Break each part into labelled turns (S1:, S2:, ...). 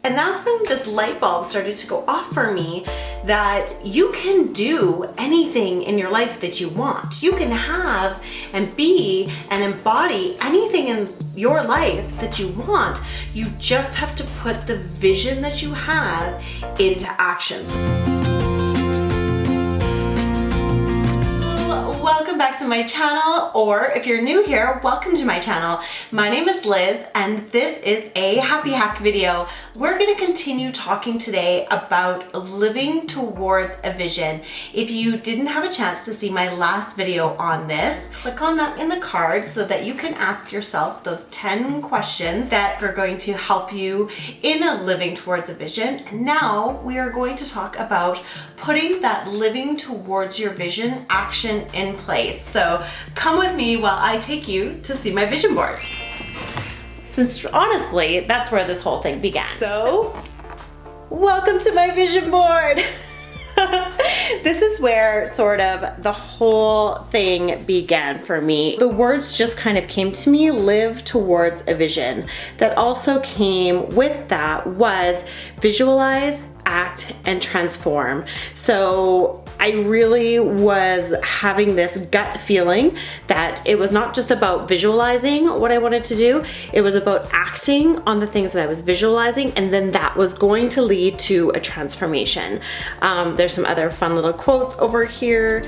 S1: And that's when this light bulb started to go off for me that you can do anything in your life that you want. You can have and be and embody anything in your life that you want. You just have to put the vision that you have into actions. Welcome back to my channel, or if you're new here, welcome to my channel. My name is Liz and this is a happy hack video. We're going to continue talking today about living towards a vision. If you didn't have a chance to see my last video on this, click on that in the card so that you can ask yourself those 10 questions that are going to help you in living towards a vision. And now we are going to talk about putting that living towards your vision action in place. So come with me while I take you to see my vision board. Since honestly, that's where this whole thing began. So welcome to my vision board. This is where sort of the whole thing began for me. The words just kind of came to me, live towards a vision. That also came with that was visualize, act, and transform. So I really was having this gut feeling that it was not just about visualizing what I wanted to do, it was about acting on the things that I was visualizing, and then that was going to lead to a transformation. There's some other fun little quotes over here.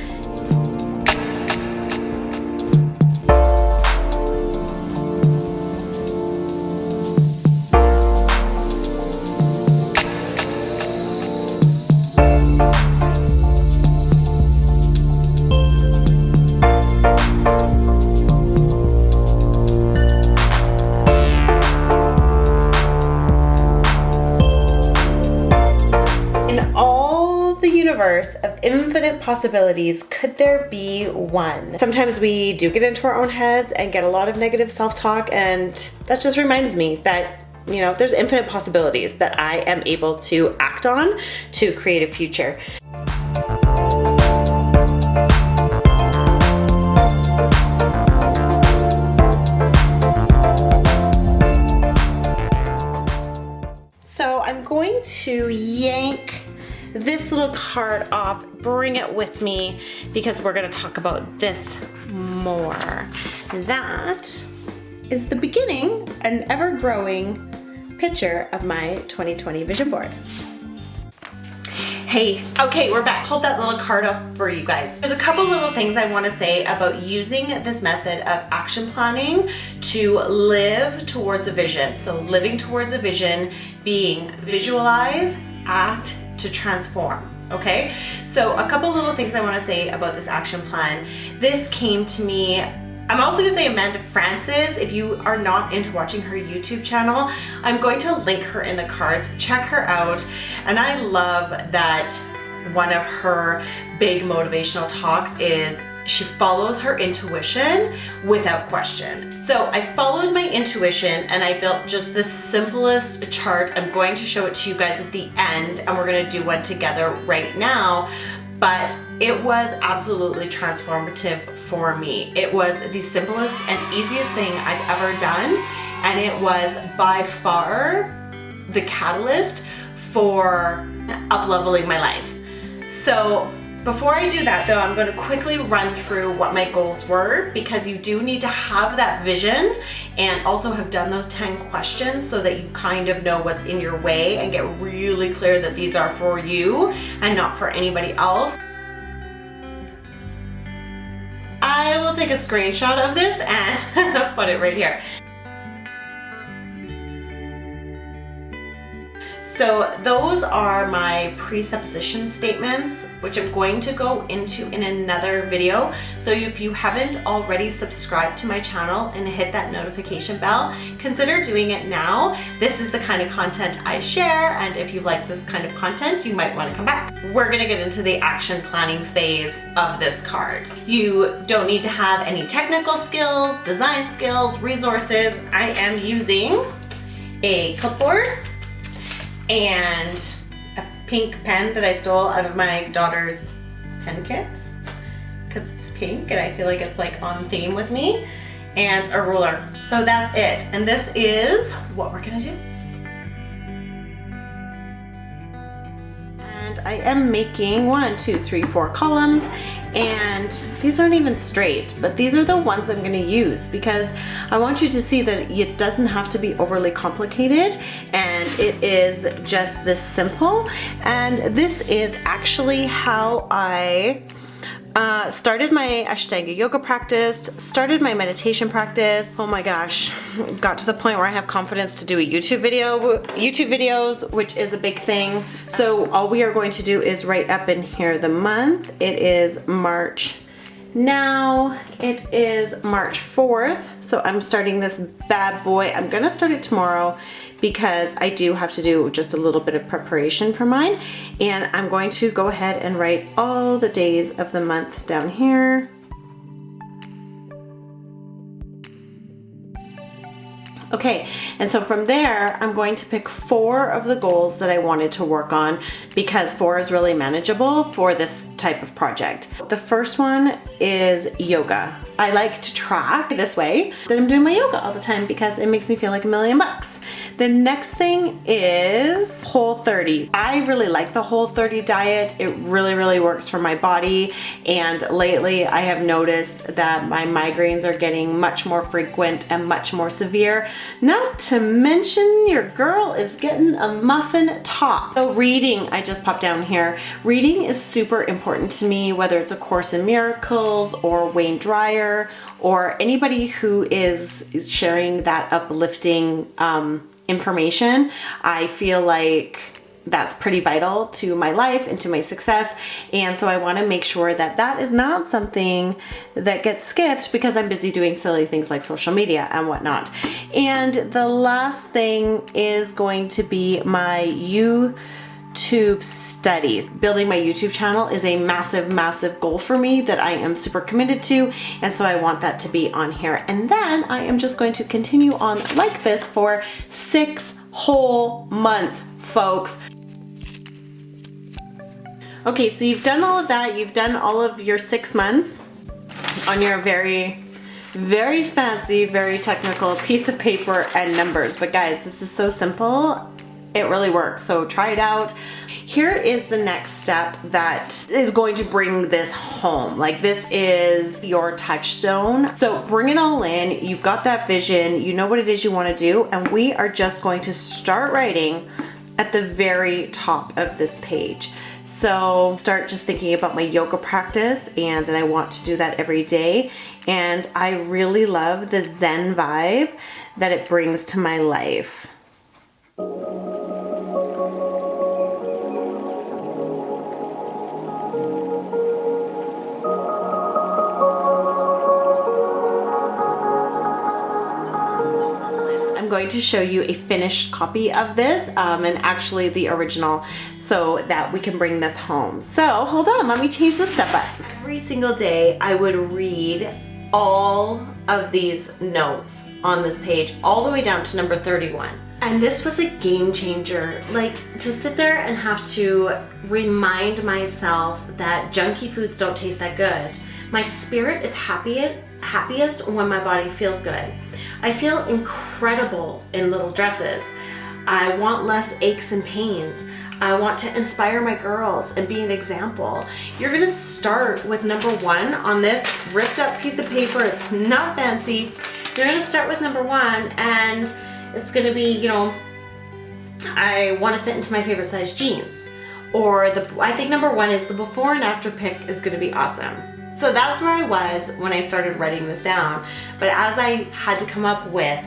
S1: Of infinite possibilities, could there be one? Sometimes we do get into our own heads and get a lot of negative self-talk, and that just reminds me that, you know, there's infinite possibilities that I am able to act on to create a future. So I'm going to yank this little card off, bring it with me, because we're going to talk about this more. That is the beginning, an ever-growing picture of my 2020 vision board. Hey, okay, we're back. Hold that little card up for you guys. There's a couple little things I want to say about using this method of action planning to live towards a vision. So living towards a vision being visualize, act, to transform. Okay, so a couple little things I want to say about this action plan. This came to me, I'm also going to say Amanda Francis. If you are not into watching her YouTube channel, I'm going to link her in the cards. Check her out. And I love that one of her big motivational talks is she follows her intuition without question. So I followed my intuition and I built just the simplest chart. I'm going to show it to you guys at the end, and we're gonna do one together right now. But it was absolutely transformative for me. It was the simplest and easiest thing I've ever done, and it was by far the catalyst for up-leveling my life. So before I do that though, I'm going to quickly run through what my goals were, because you do need to have that vision and also have done those 10 questions so that you kind of know what's in your way and get really clear that these are for you and not for anybody else. I will take a screenshot of this and put it right here. So those are my presupposition statements, which I'm going to go into in another video. So if you haven't already subscribed to my channel and hit that notification bell, consider doing it now. This is the kind of content I share, and if you like this kind of content, you might want to come back. We're gonna get into the action planning phase of this card. You don't need to have any technical skills, design skills, resources. I am using a clipboard and a pink pen that I stole out of my daughter's pen kit because it's pink and I feel like it's like on theme with me, and a ruler. So that's it. And this is what we're gonna do. And I am making 1, 2, 3, 4 columns, and these aren't even straight, but these are the ones I'm gonna use because I want you to see that it doesn't have to be overly complicated, and it is just this simple. And this is actually how I started my Ashtanga yoga practice, started my meditation practice. Oh my gosh, got to the point where I have confidence to do a YouTube videos, which is a big thing. So all we are going to do is write up in here the month. It is March. Now it is March 4th, so I'm starting this bad boy. I'm gonna start it tomorrow because I do have to do just a little bit of preparation for mine, and I'm going to go ahead and write all the days of the month down here. Okay, and so from there, I'm going to pick 4 of the goals that I wanted to work on because 4 is really manageable for this type of project. The first one is yoga. I like to track this way that I'm doing my yoga all the time because it makes me feel like $1,000,000. The next thing is Whole30. I really like the Whole30 diet. It really works for my body, and lately I have noticed that my migraines are getting much more frequent and much more severe. Not to mention your girl is getting a muffin top. So reading, I just popped down here. Reading is super important to me, whether it's A Course in Miracles or Wayne Dyer or anybody who is sharing that uplifting information. I feel like that's pretty vital to my life and to my success, and so I want to make sure that that is not something that gets skipped because I'm busy doing silly things like social media and whatnot. And the last thing is going to be my YouTube studies. Building my YouTube channel is a massive goal for me that I am super committed to, and so I want that to be on here. And then I am just going to continue on like this for 6 whole months, folks. Okay, so you've done all of that. You've done all of your 6 months on your very fancy, very technical piece of paper and numbers. But guys, this is so simple. It really works, so try it out. Here is the next step that is going to bring this home. Like, this is your touchstone. So bring it all in. You've got that vision. You know what it is you want to do, and we are just going to start writing at the very top of this page. So start just thinking about my yoga practice, and then I want to do that every day. And I really love the Zen vibe that it brings to my life. I'm going to show you a finished copy of this and actually the original so that we can bring this home. So hold on, let me change this step up. Every single day I would read all of these notes on this page all the way down to number 31. And this was a game changer. Like, to sit there and have to remind myself that junky foods don't taste that good. My spirit is happiest when my body feels good. I feel incredible in little dresses. I want less aches and pains. I want to inspire my girls and be an example. You're gonna start with number 1 on this ripped up piece of paper. It's not fancy. You're gonna start with number 1, and it's gonna be, you know, I wanna fit into my favorite size jeans. Or I think number 1 is the before and after pic is gonna be awesome. So that's where I was when I started writing this down. But as I had to come up with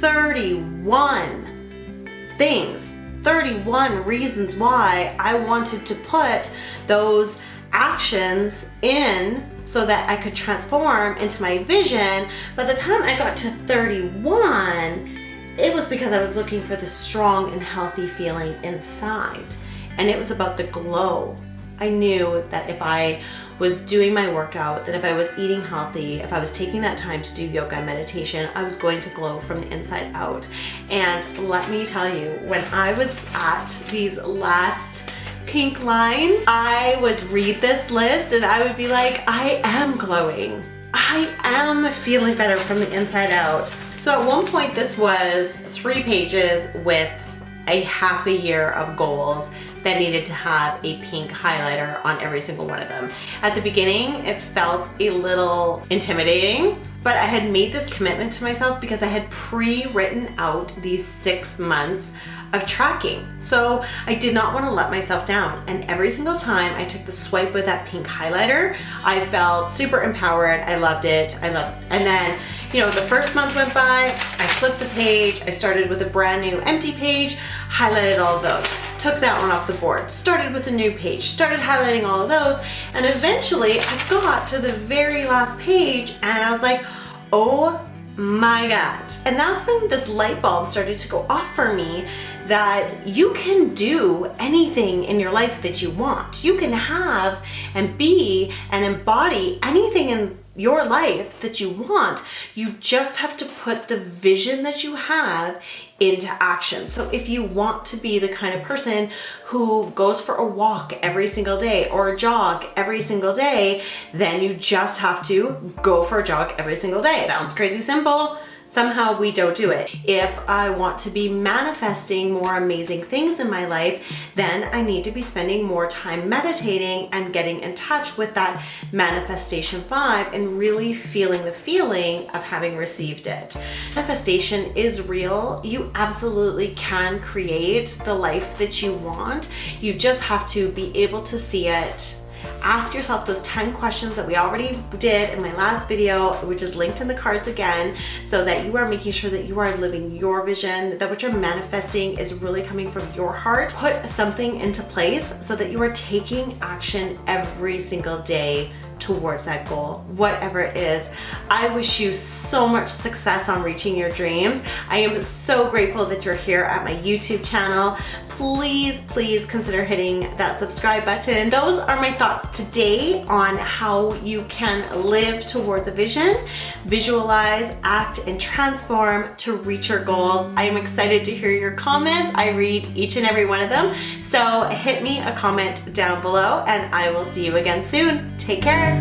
S1: 31 things, 31 reasons why I wanted to put those actions in so that I could transform into my vision, by the time I got to 31, it was because I was looking for the strong and healthy feeling inside. And it was about the glow. I knew that if I was doing my workout, that if I was eating healthy, if I was taking that time to do yoga and meditation, I was going to glow from the inside out. And let me tell you, when I was at these last pink lines, I would read this list and I would be like, I am glowing. I am feeling better from the inside out. So at one point this was 3 pages with a half a year of goals that needed to have a pink highlighter on every single one of them. At the beginning, it felt a little intimidating, but I had made this commitment to myself because I had pre-written out these 6 months of tracking. So I did not want to let myself down. And every single time I took the swipe with that pink highlighter, I felt super empowered. I loved it. And then, you know, the first month went by, I flipped the page, I started with a brand new empty page, highlighted all of those, took that one off the board, started with a new page, started highlighting all of those, and eventually I got to the very last page and I was like, oh my God. And that's when this light bulb started to go off for me that you can do anything in your life that you want. You can have and be and embody anything in your life that you want. You just have to put the vision that you have into action. So if you want to be the kind of person who goes for a walk every single day or a jog every single day, then you just have to go for a jog every single day. Sounds crazy simple. Somehow we don't do it. If I want to be manifesting more amazing things in my life, then I need to be spending more time meditating and getting in touch with that manifestation vibe and really feeling the feeling of having received it. Manifestation is real. You absolutely can create the life that you want. You just have to be able to see it. Ask yourself those 10 questions that we already did in my last video, which is linked in the cards again, so that you are making sure that you are living your vision, that what you're manifesting is really coming from your heart. Put something into place so that you are taking action every single day towards that goal, whatever it is. I wish you so much success on reaching your dreams. I am so grateful that you're here at my YouTube channel. Please, please consider hitting that subscribe button. Those are my thoughts today on how you can live towards a vision, visualize, act, and transform to reach your goals. I am excited to hear your comments. I read each and every one of them. So hit me a comment down below and I will see you again soon. Take care.